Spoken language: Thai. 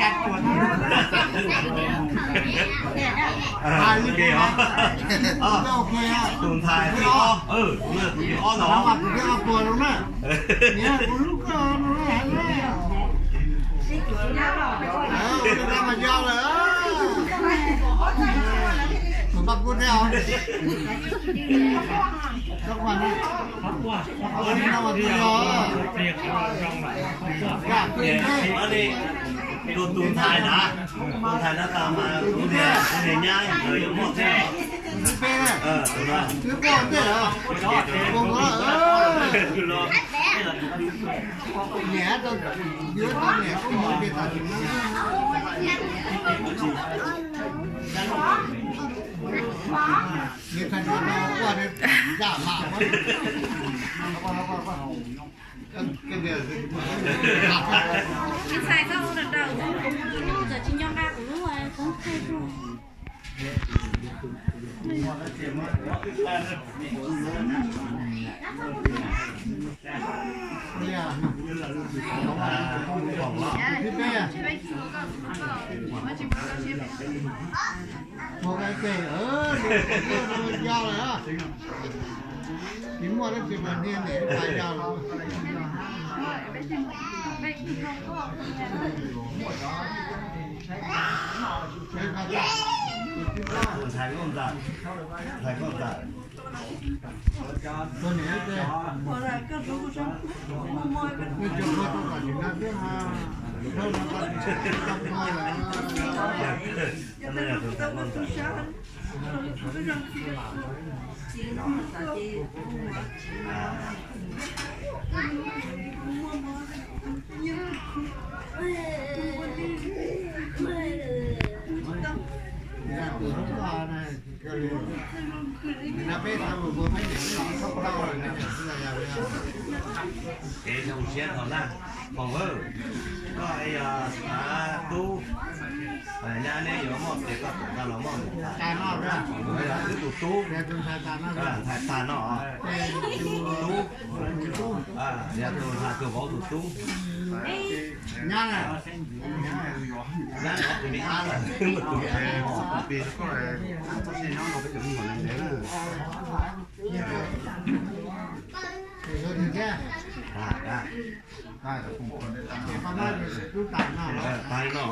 จัดปวดถ่ายโอเคเหรอโอเคอ่ะตุนถ่ายที่อ้อเลือกที่อ้อหนอ แล้วแบบเรื่องปวดตรงนั้นเนี่ยคุณลูกก็รู้แหละได้มาเยอะเลยผมแบบพูดได้เหรอสักวันนี้วันนี้เรามาที่รออยากกินไหมอันนี้ตุนถ่ายนะตุนถ่ายหน้าตามาตุนเนี่ยง่ายเลยหมดเลยเป็นตุนนะซื้อปอนด์ได้เหรอผมว่าคือรอเนี่ยตอนเยอะตอนเนี่ยก็มองไปตัดนะนี่ท่านจะมาว่าเนี่ยยากมากวะcái điều cái xài không được đâu giờ trên nhau ra của lúc này không hay không một cái kệ do rồi đó chỉ mua cái gì mà niên để phải do rồiถ่ายก็ได้ถ่ายก็ได้ตัวนี้เจ๊พอไรก็รู้จักมวยเป็นไม่จบก็ต้องตัดสินใจด้วยฮะเท่านั้นก็จับมวยแล้วนั่นแหละตุนถ่ายก็เนี่ยตัวทุกตาเนี่ยก็เลยนะเป้ทำแบบไม่เห็นเขาเล่าอะไรเนี่ยที่เราอยากไปเอาเอ๋ชงเชียนเขาหน้าของก็ไอ้ตู้nhà này có một cái cặp là nó một tài nọ đấy bây giờ cứ tụt tú để tôi thay tài nọ thay tài nọ tú nhà tôi thay tôi bỏ tụt tú nhá này nhá nó tụi mình ăn là một tụi vì có là có gì nó một cái chuyện mà này để là rồi thì kia ai là cùng con đấy thì con nói lúc tài nọ tài nọ